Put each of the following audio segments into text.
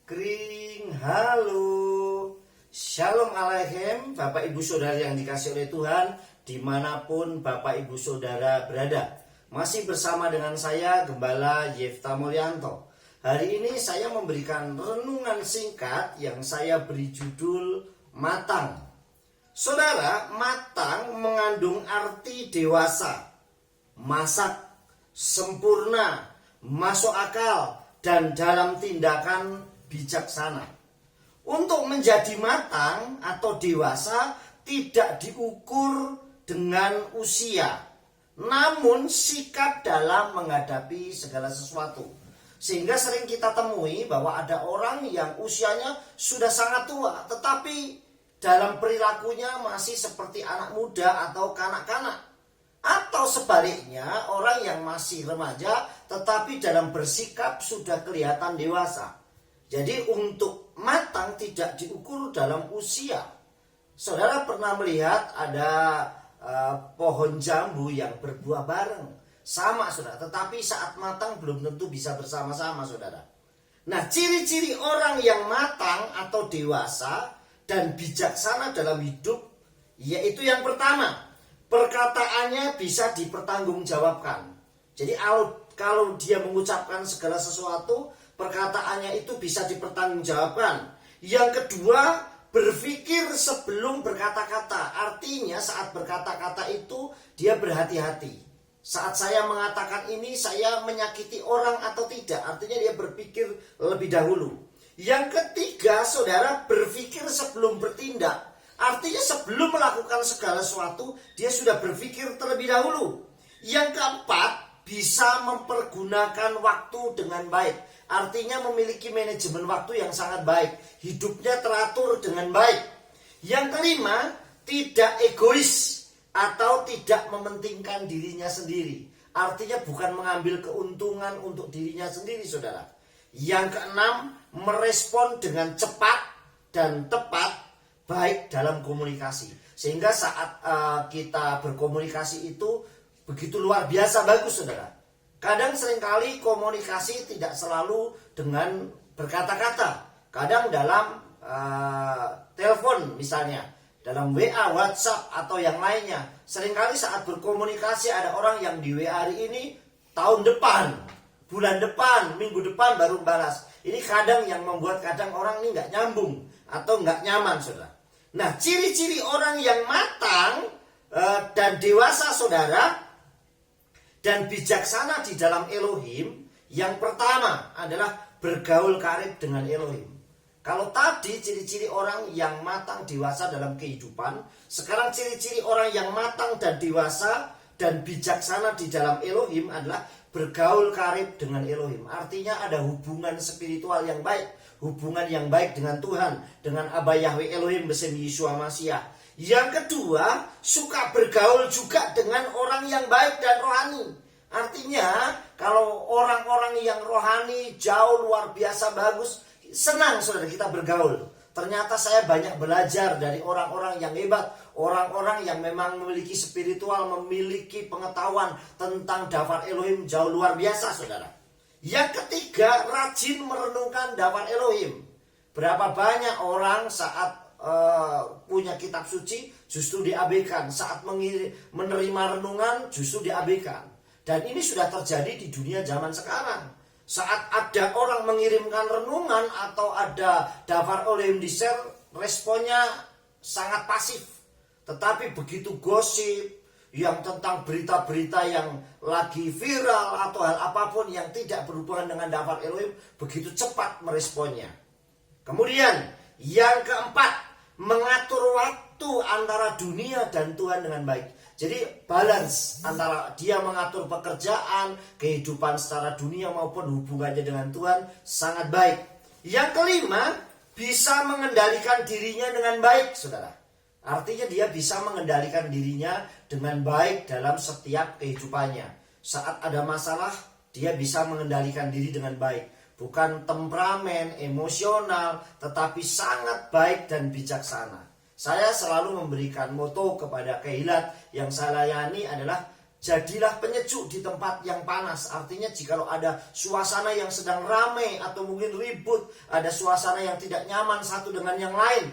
Kring, halo, Shalom Aleichem, Bapak Ibu Saudara yang dikasih oleh Tuhan, dimanapun Bapak Ibu Saudara berada. Masih bersama dengan saya, Gembala Yefta Mulyanto. Hari ini saya memberikan renungan singkat yang saya beri judul Matang. Saudara, matang mengandung arti dewasa, masak, sempurna, masuk akal, dan dalam tindakan bijaksana. Untuk menjadi matang atau dewasa tidak diukur dengan usia, namun sikap dalam menghadapi segala sesuatu. Sehingga sering kita temui bahwa ada orang yang usianya sudah sangat tua, tetapi dalam perilakunya masih seperti anak muda atau kanak-kanak. Atau sebaliknya, orang yang masih remaja tetapi dalam bersikap sudah kelihatan dewasa. Jadi untuk matang tidak diukur dalam usia. Saudara pernah melihat ada pohon jambu yang berbuah bareng. Sama saudara, tetapi saat matang belum tentu bisa bersama-sama saudara. Nah, ciri-ciri orang yang matang atau dewasa dan bijaksana dalam hidup, yaitu yang pertama, perkataannya bisa dipertanggungjawabkan. Jadi kalau dia mengucapkan segala sesuatu, perkataannya itu bisa dipertanggungjawabkan. Yang kedua, berpikir sebelum berkata-kata. Artinya saat berkata-kata itu dia berhati-hati. Saat saya mengatakan ini, saya menyakiti orang atau tidak. Artinya dia berpikir lebih dahulu. Yang ketiga, saudara, berpikir sebelum bertindak. Artinya sebelum melakukan segala sesuatu, dia sudah berpikir terlebih dahulu. Yang keempat, bisa mempergunakan waktu dengan baik. Artinya memiliki manajemen waktu yang sangat baik. Hidupnya teratur dengan baik. Yang kelima, tidak egois atau tidak mementingkan dirinya sendiri. Artinya bukan mengambil keuntungan untuk dirinya sendiri, saudara. Yang keenam, merespon dengan cepat dan tepat, baik dalam komunikasi. Sehingga saat kita berkomunikasi itu begitu luar biasa bagus, saudara. Kadang seringkali komunikasi tidak selalu dengan berkata-kata. Kadang dalam telepon misalnya, dalam WA, WhatsApp atau yang lainnya. Seringkali saat berkomunikasi ada orang yang di WA hari ini tahun depan, bulan depan, minggu depan baru balas. Ini kadang yang membuat kadang orang ini nggak nyambung atau nggak nyaman, saudara. Nah, ciri-ciri orang yang matang dan dewasa, saudara, dan bijaksana di dalam Elohim, yang pertama adalah bergaul karib dengan Elohim. Kalau tadi ciri-ciri orang yang matang dewasa dalam kehidupan, sekarang ciri-ciri orang yang matang dan dewasa dan bijaksana di dalam Elohim adalah bergaul karib dengan Elohim. Artinya ada hubungan spiritual yang baik, hubungan yang baik dengan Tuhan, dengan Aba Yahweh Elohim bersama Yeshua Mashiach. Yang kedua, suka bergaul juga dengan orang yang baik dan rohani. Artinya, kalau orang-orang yang rohani jauh luar biasa bagus, senang saudara kita bergaul. Ternyata saya banyak belajar dari orang-orang yang hebat, orang-orang yang memang memiliki spiritual, memiliki pengetahuan tentang daftar Elohim jauh luar biasa, saudara. Yang ketiga, rajin merenungkan daftar Elohim. Berapa banyak orang saat punya kitab suci justru diabaikan, saat menerima renungan justru diabaikan. Dan ini sudah terjadi di dunia zaman sekarang. Saat ada orang mengirimkan renungan atau ada daftar Elohim di share, responnya sangat pasif. Tetapi begitu gosip yang tentang berita-berita yang lagi viral atau hal apapun yang tidak berhubungan dengan daftar Elohim, begitu cepat meresponnya. Kemudian yang keempat, mengatur waktu antara dunia dan Tuhan dengan baik. Jadi balance antara dia mengatur pekerjaan, kehidupan secara dunia maupun hubungannya dengan Tuhan sangat baik. Yang kelima, bisa mengendalikan dirinya dengan baik, saudara. Artinya dia bisa mengendalikan dirinya dengan baik dalam setiap kehidupannya. Saat ada masalah, dia bisa mengendalikan diri dengan baik. Bukan temperamen, emosional, tetapi sangat baik dan bijaksana. Saya selalu memberikan moto kepada kehilat yang saya layani adalah Jadilah penyejuk di tempat yang panas. Artinya jikalau ada suasana yang sedang ramai atau mungkin ribut, ada suasana yang tidak nyaman satu dengan yang lain,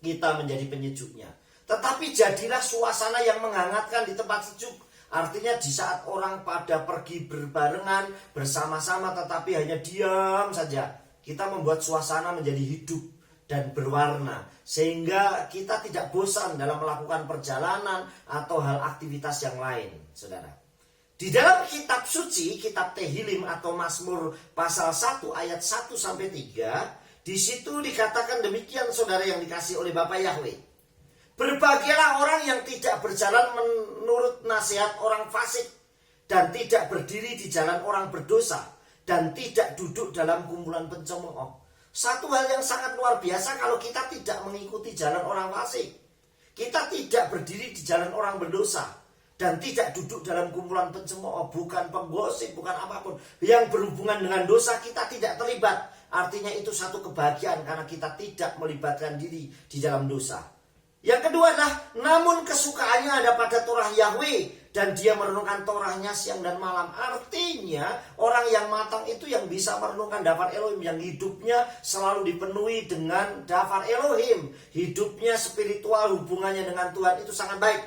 kita menjadi penyejuknya. Tetapi jadilah suasana yang menghangatkan di tempat sejuk. Artinya di saat orang pada pergi berbarengan, bersama-sama tetapi hanya diam saja, kita membuat suasana menjadi hidup dan berwarna, sehingga kita tidak bosan dalam melakukan perjalanan atau hal aktivitas yang lain, saudara. Di dalam kitab suci, kitab Tehillim atau Mazmur pasal 1 ayat 1 sampai 3, di situ dikatakan demikian, saudara yang dikasih oleh Bapa Yahweh. Berbahagialah orang yang tidak berjalan menurut nasihat orang fasik, dan tidak berdiri di jalan orang berdosa, dan tidak duduk dalam kumpulan pencemooh. Satu hal yang sangat luar biasa kalau kita tidak mengikuti jalan orang fasik. Kita tidak berdiri di jalan orang berdosa dan tidak duduk dalam kumpulan pencemooh, bukan penggosip, bukan apapun yang berhubungan dengan dosa, kita tidak terlibat. Artinya itu satu kebahagiaan karena kita tidak melibatkan diri di dalam dosa. Yang kedua adalah, namun kesukaannya ada pada Torah Yahweh, dan dia merenungkan Torahnya siang dan malam. Artinya orang yang matang itu yang bisa merenungkan dafar Elohim, yang hidupnya selalu dipenuhi dengan dafar Elohim. Hidupnya spiritual, hubungannya dengan Tuhan itu sangat baik.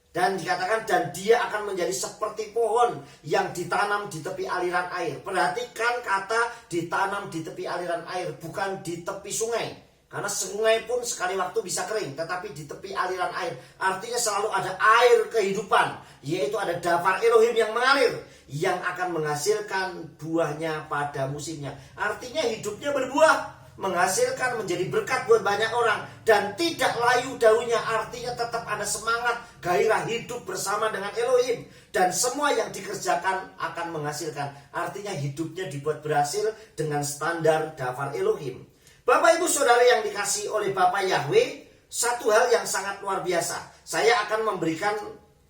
Dan dikatakan, dan dia akan menjadi seperti pohon yang ditanam di tepi aliran air. Perhatikan kata ditanam di tepi aliran air, bukan di tepi sungai. Karena sungai pun sekali waktu bisa kering, tetapi di tepi aliran air artinya selalu ada air kehidupan, yaitu ada dafar Elohim yang mengalir, yang akan menghasilkan buahnya pada musimnya. Artinya hidupnya berbuah, menghasilkan, menjadi berkat buat banyak orang, dan tidak layu daunnya. Artinya tetap ada semangat, gairah hidup bersama dengan Elohim, dan semua yang dikerjakan akan menghasilkan. Artinya hidupnya dibuat berhasil dengan standar dafar Elohim. Bapak Ibu Saudara yang dikasihi oleh Bapak Yahweh, satu hal yang sangat luar biasa. Saya akan memberikan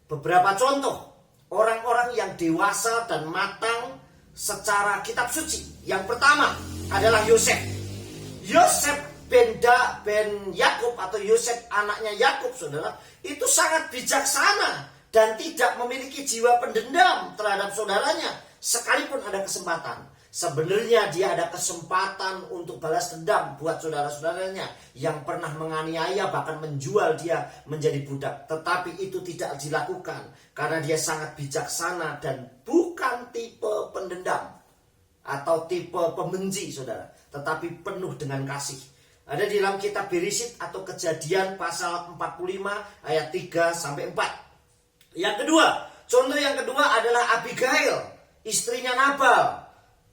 beberapa contoh orang-orang yang dewasa dan matang secara kitab suci. Yang pertama adalah Yosef. Yosef ben Yakub atau Yosef anaknya Yakub, saudara, itu sangat bijaksana dan tidak memiliki jiwa pendendam terhadap saudaranya sekalipun ada kesempatan. Sebenarnya dia ada kesempatan untuk balas dendam buat saudara-saudaranya yang pernah menganiaya, bahkan menjual dia menjadi budak. Tetapi itu tidak dilakukan karena dia sangat bijaksana dan bukan tipe pendendam atau tipe pembenci, saudara, tetapi penuh dengan kasih. Ada di dalam kitab Bereshit atau Kejadian pasal 45 ayat 3 sampai 4. Yang kedua, contoh yang kedua adalah Abigail, istrinya Nabal,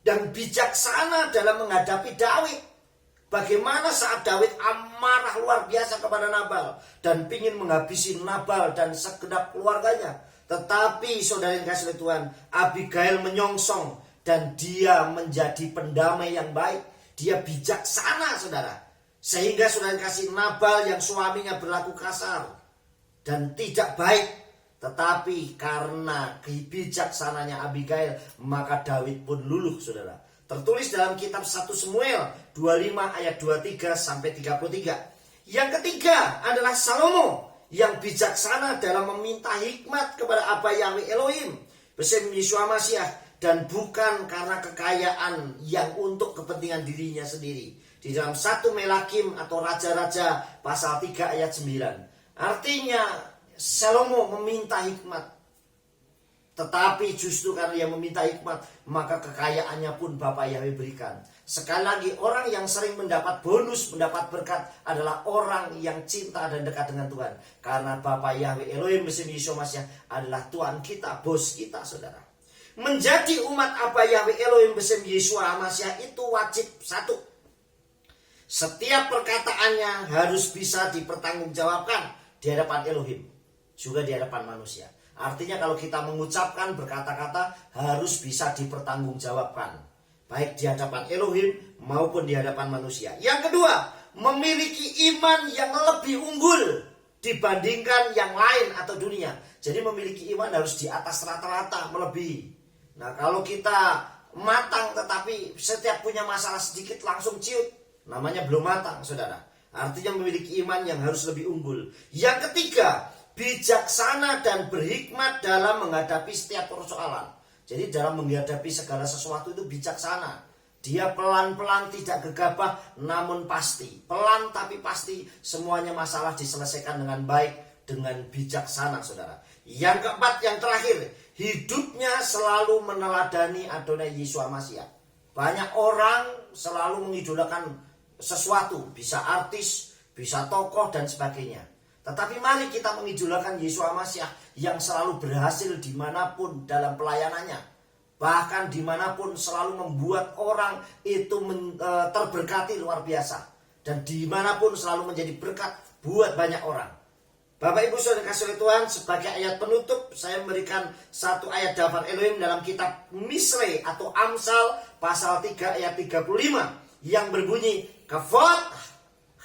dan bijaksana dalam menghadapi Daud. Bagaimana saat Daud amarah luar biasa kepada Nabal dan ingin menghabisi Nabal dan segenap keluarganya. Tetapi saudara yang kasih Tuhan, Abigail menyongsong dan dia menjadi pendamai yang baik. Dia bijaksana, saudara. Sehingga saudara yang kasih, Nabal yang suaminya berlaku kasar dan tidak baik, tetapi karena kebijaksananya Abigail, maka Daud pun luluh, saudara. Tertulis dalam kitab 1 Samuel 25 ayat 23 sampai 33. Yang ketiga adalah Salomo yang bijaksana dalam meminta hikmat kepada Abba Yahweh Elohim bersama Yeshua Mashiach, dan bukan karena kekayaan yang untuk kepentingan dirinya sendiri. Di dalam 1 Melakim atau Raja-Raja pasal 3 ayat 9. Artinya Salomo meminta hikmat, tetapi justru karena dia meminta hikmat, maka kekayaannya pun Bapak Yahweh berikan. Sekali lagi, orang yang sering mendapat bonus, mendapat berkat adalah orang yang cinta dan dekat dengan Tuhan. Karena Bapak Yahweh Elohim bersama Yeshua Mashiach adalah Tuhan kita, bos kita, saudara. Menjadi umat Abba Yahweh Elohim bersama Yeshua Mashiach itu wajib satu, setiap perkataannya harus bisa dipertanggungjawabkan di hadapan Elohim, juga di hadapan manusia. Artinya kalau kita mengucapkan berkata-kata harus bisa dipertanggungjawabkan, baik di hadapan Elohim maupun di hadapan manusia. Yang kedua, memiliki iman yang lebih unggul dibandingkan yang lain atau dunia. Jadi memiliki iman harus di atas rata-rata, melebihi. Nah, kalau kita matang tetapi setiap punya masalah sedikit langsung ciut, namanya belum matang, saudara. Artinya memiliki iman yang harus lebih unggul. Yang ketiga, bijaksana dan berhikmat dalam menghadapi setiap persoalan. Jadi dalam menghadapi segala sesuatu itu bijaksana. Dia pelan-pelan, tidak gegabah, namun pasti. Pelan tapi pasti semuanya masalah diselesaikan dengan baik, dengan bijaksana, saudara. Yang keempat, yang terakhir, hidupnya selalu meneladani Adonai Yeshua Mashiach. Banyak orang selalu mengidolakan sesuatu, bisa artis, bisa tokoh dan sebagainya. Tetapi mari kita mengidolakan Yeshua Mashiach yang selalu berhasil dimanapun dalam pelayanannya. Bahkan dimanapun selalu membuat orang itu terberkati luar biasa. Dan dimanapun selalu menjadi berkat buat banyak orang. Bapak Ibu Saudara kasih Tuhan, sebagai ayat penutup saya memberikan satu ayat daftar Elohim dalam kitab Misle atau Amsal pasal 3 ayat 35 yang berbunyi, Kavod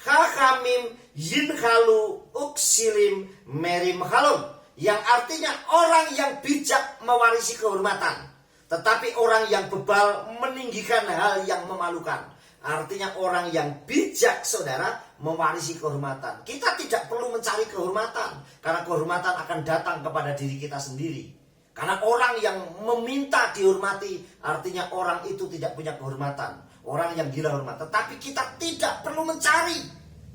Chachamim Yinchalu Uksilim Merim Halom, yang artinya orang yang bijak mewarisi kehormatan, tetapi orang yang bebal meninggikan hal yang memalukan. Artinya orang yang bijak, saudara, mewarisi kehormatan. Kita tidak perlu mencari kehormatan, karena kehormatan akan datang kepada diri kita sendiri. Karena orang yang meminta dihormati, artinya orang itu tidak punya kehormatan. Orang yang gila hormat. Tetapi kita tidak perlu mencari.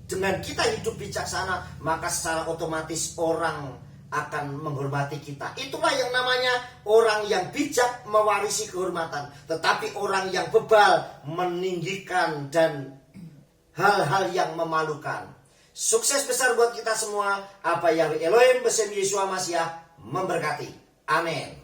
Dengan kita hidup bijaksana, maka secara otomatis orang akan menghormati kita. Itulah yang namanya orang yang bijak mewarisi kehormatan. Tetapi orang yang bebal meninggikan dan hal-hal yang memalukan. Sukses besar buat kita semua. Apa Yahweh Elohim besem Yeshua Mashiach memberkati. Amin.